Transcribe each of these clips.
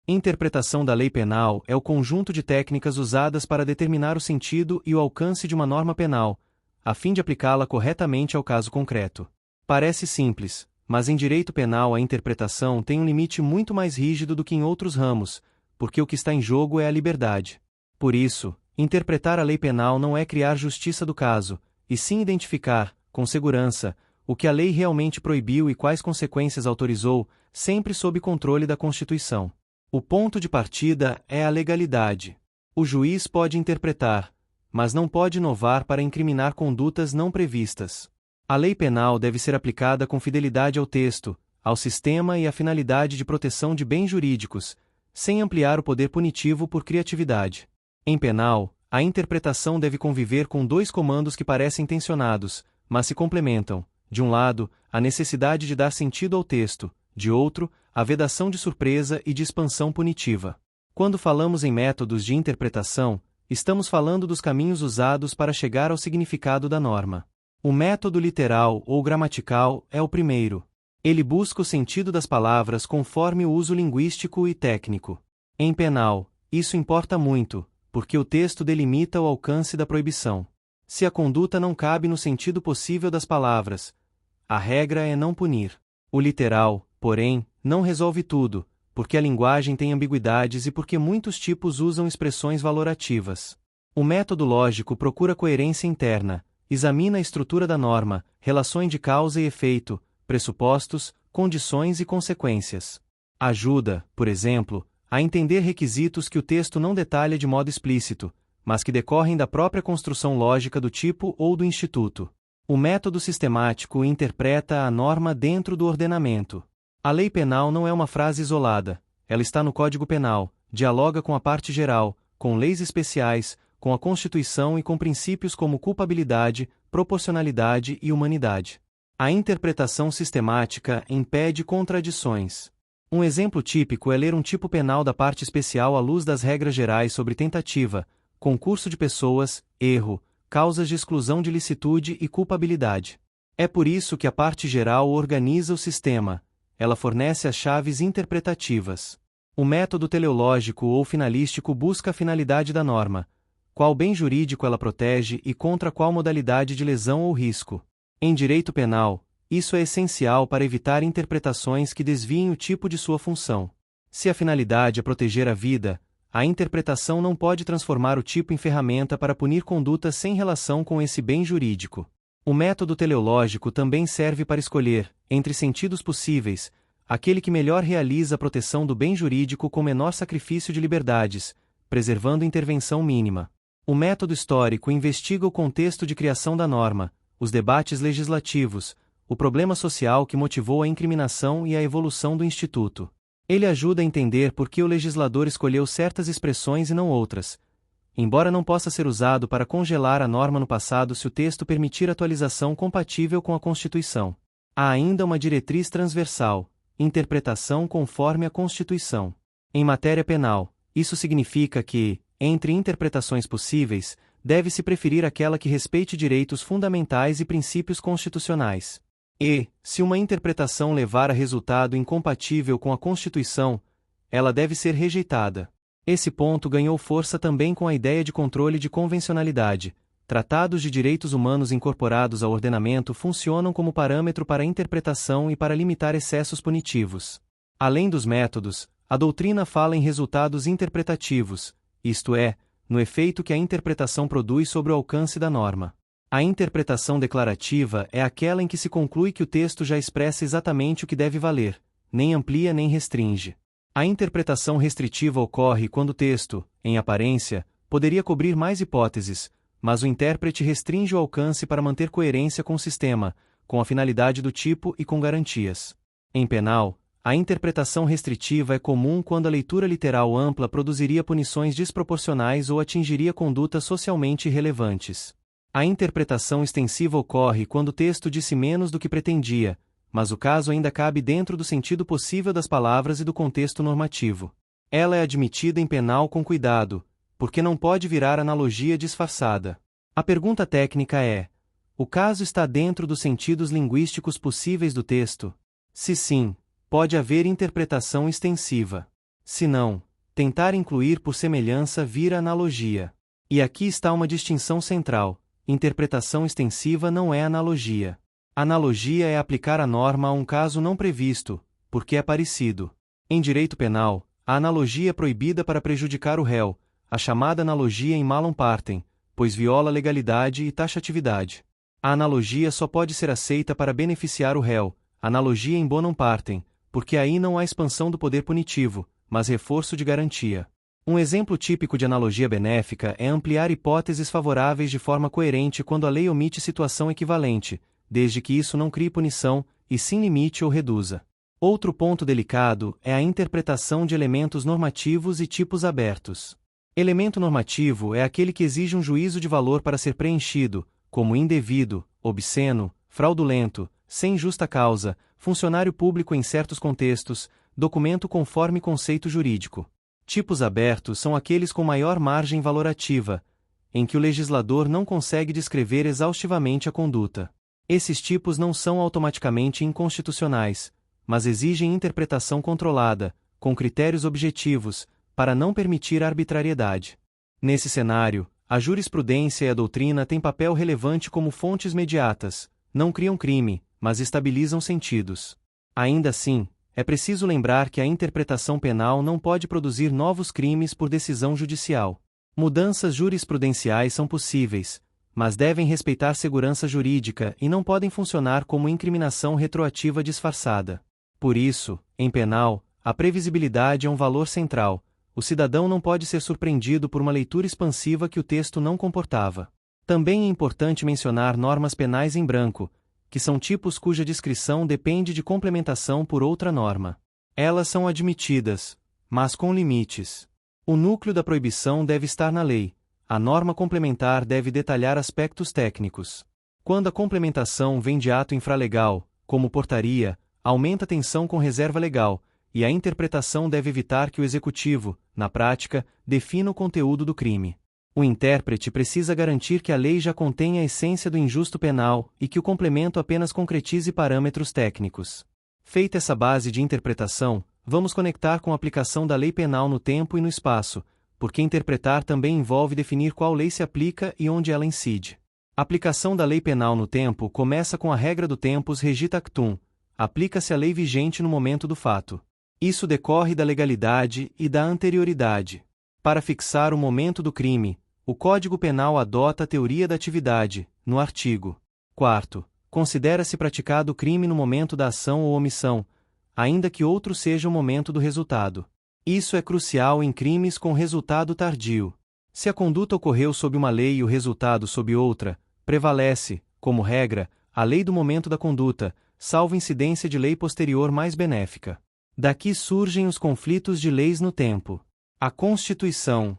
Interpretação da lei penal é o conjunto de técnicas usadas para determinar o sentido e o alcance de uma norma penal, a fim de aplicá-la corretamente ao caso concreto. Parece simples, mas em direito penal a interpretação tem um limite muito mais rígido do que em outros ramos, porque o que está em jogo é a liberdade. Por isso, interpretar a lei penal não é criar justiça do caso, e sim identificar, com segurança, o que a lei realmente proibiu e quais consequências autorizou, sempre sob controle da Constituição. O ponto de partida é a legalidade. O juiz pode interpretar, mas não pode inovar para incriminar condutas não previstas. A lei penal deve ser aplicada com fidelidade ao texto, ao sistema e à finalidade de proteção de bens jurídicos, sem ampliar o poder punitivo por criatividade. Em penal, a interpretação deve conviver com dois comandos que parecem tensionados, mas se complementam. De um lado, a necessidade de dar sentido ao texto, de outro, a vedação de surpresa e de expansão punitiva. Quando falamos em métodos de interpretação, estamos falando dos caminhos usados para chegar ao significado da norma. O método literal ou gramatical é o primeiro. Ele busca o sentido das palavras conforme o uso linguístico e técnico. Em penal, isso importa muito, porque o texto delimita o alcance da proibição. Se a conduta não cabe no sentido possível das palavras, a regra é não punir. O literal, porém, não resolve tudo, porque a linguagem tem ambiguidades e porque muitos tipos usam expressões valorativas. O método lógico procura coerência interna, examina a estrutura da norma, relações de causa e efeito, pressupostos, condições e consequências. Ajuda, por exemplo, a entender requisitos que o texto não detalha de modo explícito, mas que decorrem da própria construção lógica do tipo ou do instituto. O método sistemático interpreta a norma dentro do ordenamento. A lei penal não é uma frase isolada, ela está no Código Penal, dialoga com a parte geral, com leis especiais, com a Constituição e com princípios como culpabilidade, proporcionalidade e humanidade. A interpretação sistemática impede contradições. Um exemplo típico é ler um tipo penal da parte especial à luz das regras gerais sobre tentativa, concurso de pessoas, erro, causas de exclusão de licitude e culpabilidade. É por isso que a parte geral organiza o sistema, ela fornece as chaves interpretativas. O método teleológico ou finalístico busca a finalidade da norma, qual bem jurídico ela protege e contra qual modalidade de lesão ou risco. Em direito penal, isso é essencial para evitar interpretações que desviem o tipo de sua função. Se a finalidade é proteger a vida, a interpretação não pode transformar o tipo em ferramenta para punir condutas sem relação com esse bem jurídico. O método teleológico também serve para escolher, entre sentidos possíveis, aquele que melhor realiza a proteção do bem jurídico com menor sacrifício de liberdades, preservando intervenção mínima. O método histórico investiga o contexto de criação da norma, os debates legislativos, o problema social que motivou a incriminação e a evolução do instituto. Ele ajuda a entender por que o legislador escolheu certas expressões e não outras, embora não possa ser usado para congelar a norma no passado se o texto permitir atualização compatível com a Constituição. Há ainda uma diretriz transversal: interpretação conforme a Constituição. Em matéria penal, isso significa que, entre interpretações possíveis, deve-se preferir aquela que respeite direitos fundamentais e princípios constitucionais. E, se uma interpretação levar a resultado incompatível com a Constituição, ela deve ser rejeitada. Esse ponto ganhou força também com a ideia de controle de convencionalidade. Tratados de direitos humanos incorporados ao ordenamento funcionam como parâmetro para a interpretação e para limitar excessos punitivos. Além dos métodos, a doutrina fala em resultados interpretativos, isto é, no efeito que a interpretação produz sobre o alcance da norma. A interpretação declarativa é aquela em que se conclui que o texto já expressa exatamente o que deve valer, nem amplia nem restringe. A interpretação restritiva ocorre quando o texto, em aparência, poderia cobrir mais hipóteses, mas o intérprete restringe o alcance para manter coerência com o sistema, com a finalidade do tipo e com garantias. Em penal, a interpretação restritiva é comum quando a leitura literal ampla produziria punições desproporcionais ou atingiria condutas socialmente irrelevantes. A interpretação extensiva ocorre quando o texto disse menos do que pretendia, mas o caso ainda cabe dentro do sentido possível das palavras e do contexto normativo. Ela é admitida em penal com cuidado, porque não pode virar analogia disfarçada. A pergunta técnica é: o caso está dentro dos sentidos linguísticos possíveis do texto? Se sim, pode haver interpretação extensiva. Se não, tentar incluir por semelhança vira analogia. E aqui está uma distinção central: interpretação extensiva não é analogia. Analogia é aplicar a norma a um caso não previsto, porque é parecido. Em direito penal, a analogia é proibida para prejudicar o réu, a chamada analogia em malum partem, pois viola legalidade e taxatividade. A analogia só pode ser aceita para beneficiar o réu, analogia em bonum partem, porque aí não há expansão do poder punitivo, mas reforço de garantia. Um exemplo típico de analogia benéfica é ampliar hipóteses favoráveis de forma coerente quando a lei omite situação equivalente, desde que isso não crie punição, e sim limite ou reduza. Outro ponto delicado é a interpretação de elementos normativos e tipos abertos. Elemento normativo é aquele que exige um juízo de valor para ser preenchido, como indevido, obsceno, fraudulento, sem justa causa, funcionário público em certos contextos, documento conforme conceito jurídico. Tipos abertos são aqueles com maior margem valorativa, em que o legislador não consegue descrever exaustivamente a conduta. Esses tipos não são automaticamente inconstitucionais, mas exigem interpretação controlada, com critérios objetivos, para não permitir arbitrariedade. Nesse cenário, a jurisprudência e a doutrina têm papel relevante como fontes mediatas, não criam crime, mas estabilizam sentidos. Ainda assim, é preciso lembrar que a interpretação penal não pode produzir novos crimes por decisão judicial. Mudanças jurisprudenciais são possíveis, mas devem respeitar segurança jurídica e não podem funcionar como incriminação retroativa disfarçada. Por isso, em penal, a previsibilidade é um valor central. O cidadão não pode ser surpreendido por uma leitura expansiva que o texto não comportava. Também é importante mencionar normas penais em branco, que são tipos cuja descrição depende de complementação por outra norma. Elas são admitidas, mas com limites. O núcleo da proibição deve estar na lei. A norma complementar deve detalhar aspectos técnicos. Quando a complementação vem de ato infralegal, como portaria, aumenta a tensão com reserva legal, e a interpretação deve evitar que o executivo, na prática, defina o conteúdo do crime. O intérprete precisa garantir que a lei já contém a essência do injusto penal e que o complemento apenas concretize parâmetros técnicos. Feita essa base de interpretação, vamos conectar com a aplicação da lei penal no tempo e no espaço, porque interpretar também envolve definir qual lei se aplica e onde ela incide. A aplicação da lei penal no tempo começa com a regra do tempus regit actum, aplica-se a lei vigente no momento do fato. Isso decorre da legalidade e da anterioridade. Para fixar o momento do crime, o Código Penal adota a teoria da atividade, no artigo 4º, considera-se praticado o crime no momento da ação ou omissão, ainda que outro seja o momento do resultado. Isso é crucial em crimes com resultado tardio. Se a conduta ocorreu sob uma lei e o resultado sob outra, prevalece, como regra, a lei do momento da conduta, salvo incidência de lei posterior mais benéfica. Daqui surgem os conflitos de leis no tempo. A Constituição,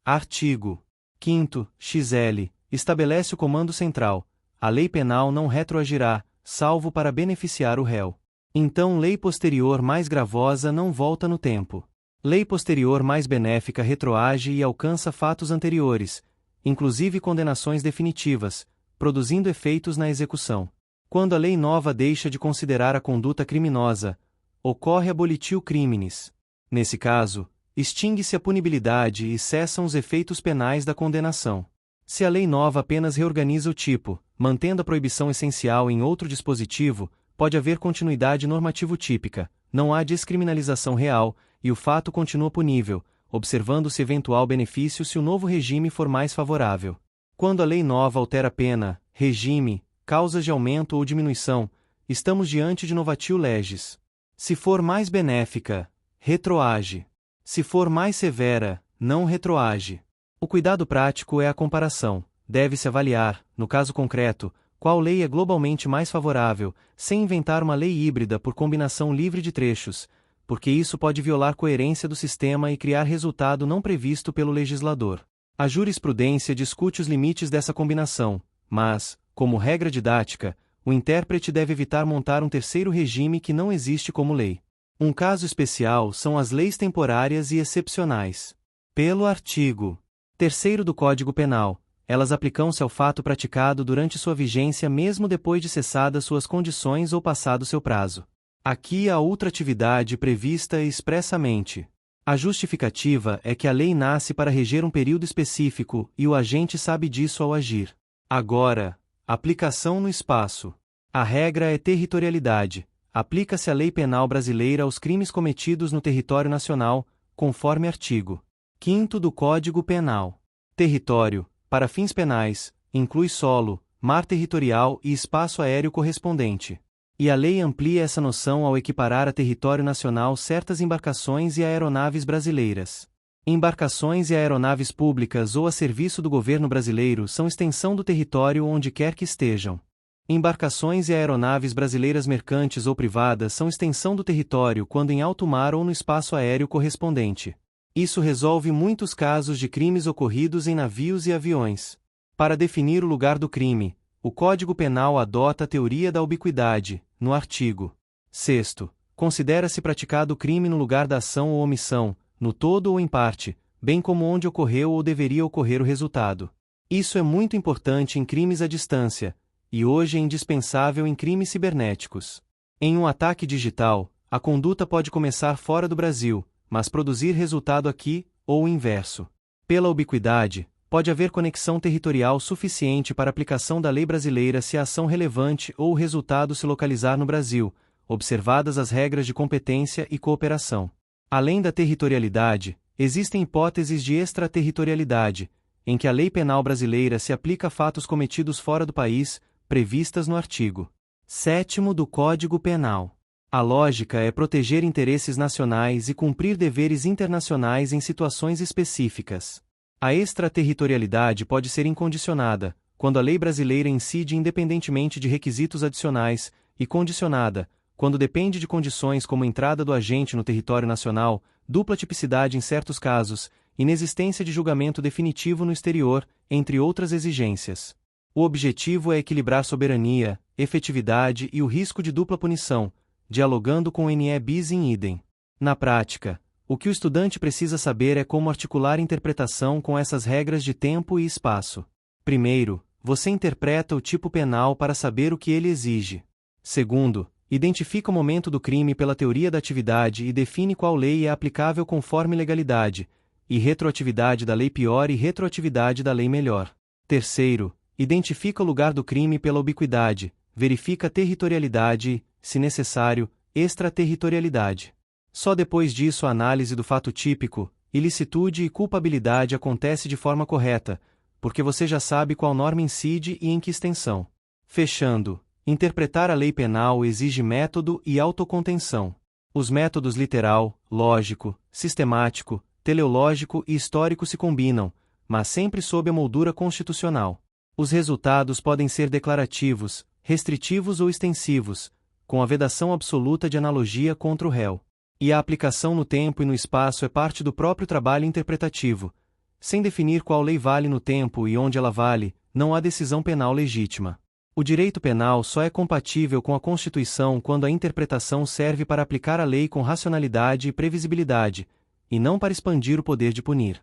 artigo 5º, XL, estabelece o comando central: a lei penal não retroagirá, salvo para beneficiar o réu. Então lei posterior mais gravosa não volta no tempo. Lei posterior mais benéfica retroage e alcança fatos anteriores, inclusive condenações definitivas, produzindo efeitos na execução. Quando a lei nova deixa de considerar a conduta criminosa, ocorre abolitio criminis. Nesse caso, extingue-se a punibilidade e cessam os efeitos penais da condenação. Se a lei nova apenas reorganiza o tipo, mantendo a proibição essencial em outro dispositivo, pode haver continuidade normativo-típica, não há descriminalização real, e o fato continua punível, observando-se eventual benefício se o novo regime for mais favorável. Quando a lei nova altera pena, regime, causas de aumento ou diminuição, estamos diante de novatio legis. Se for mais benéfica, retroage. Se for mais severa, não retroage. O cuidado prático é a comparação. Deve-se avaliar, no caso concreto, qual lei é globalmente mais favorável, sem inventar uma lei híbrida por combinação livre de trechos, porque isso pode violar a coerência do sistema e criar resultado não previsto pelo legislador. A jurisprudência discute os limites dessa combinação, mas, como regra didática, o intérprete deve evitar montar um terceiro regime que não existe como lei. Um caso especial são as leis temporárias e excepcionais. Pelo artigo 3º do Código Penal, elas aplicam-se ao fato praticado durante sua vigência mesmo depois de cessadas suas condições ou passado seu prazo. Aqui há outra atividade prevista expressamente. A justificativa é que a lei nasce para reger um período específico e o agente sabe disso ao agir. Agora, aplicação no espaço. A regra é territorialidade. Aplica-se a lei penal brasileira aos crimes cometidos no território nacional, conforme artigo 5º do Código Penal. Território, para fins penais, inclui solo, mar territorial e espaço aéreo correspondente. E a lei amplia essa noção ao equiparar a território nacional certas embarcações e aeronaves brasileiras. Embarcações e aeronaves públicas ou a serviço do governo brasileiro são extensão do território onde quer que estejam. Embarcações e aeronaves brasileiras mercantes ou privadas são extensão do território quando em alto mar ou no espaço aéreo correspondente. Isso resolve muitos casos de crimes ocorridos em navios e aviões. Para definir o lugar do crime, o Código Penal adota a teoria da ubiquidade, no artigo 6º. Considera-se praticado o crime no lugar da ação ou omissão, no todo ou em parte, bem como onde ocorreu ou deveria ocorrer o resultado. Isso é muito importante em crimes à distância, e hoje é indispensável em crimes cibernéticos. Em um ataque digital, a conduta pode começar fora do Brasil, mas produzir resultado aqui, ou o inverso. Pela ubiquidade, pode haver conexão territorial suficiente para aplicação da lei brasileira se a ação relevante ou o resultado se localizar no Brasil, observadas as regras de competência e cooperação. Além da territorialidade, existem hipóteses de extraterritorialidade, em que a lei penal brasileira se aplica a fatos cometidos fora do país, previstas no artigo 7º do Código Penal. A lógica é proteger interesses nacionais e cumprir deveres internacionais em situações específicas. A extraterritorialidade pode ser incondicionada, quando a lei brasileira incide independentemente de requisitos adicionais, e condicionada, quando depende de condições como entrada do agente no território nacional, dupla tipicidade em certos casos, inexistência de julgamento definitivo no exterior, entre outras exigências. O objetivo é equilibrar soberania, efetividade e o risco de dupla punição, dialogando com o ne bis in idem. Na prática, o que o estudante precisa saber é como articular interpretação com essas regras de tempo e espaço. Primeiro, você interpreta o tipo penal para saber o que ele exige. Segundo, identifica o momento do crime pela teoria da atividade e define qual lei é aplicável conforme legalidade, e retroatividade da lei pior e retroatividade da lei melhor. Terceiro, identifica o lugar do crime pela ubiquidade, verifica a territorialidade e, se necessário, extraterritorialidade. Só depois disso a análise do fato típico, ilicitude e culpabilidade acontece de forma correta, porque você já sabe qual norma incide e em que extensão. Fechando, interpretar a lei penal exige método e autocontenção. Os métodos literal, lógico, sistemático, teleológico e histórico se combinam, mas sempre sob a moldura constitucional. Os resultados podem ser declarativos, restritivos ou extensivos, com a vedação absoluta de analogia contra o réu. E a aplicação no tempo e no espaço é parte do próprio trabalho interpretativo. Sem definir qual lei vale no tempo e onde ela vale, não há decisão penal legítima. O direito penal só é compatível com a Constituição quando a interpretação serve para aplicar a lei com racionalidade e previsibilidade, e não para expandir o poder de punir.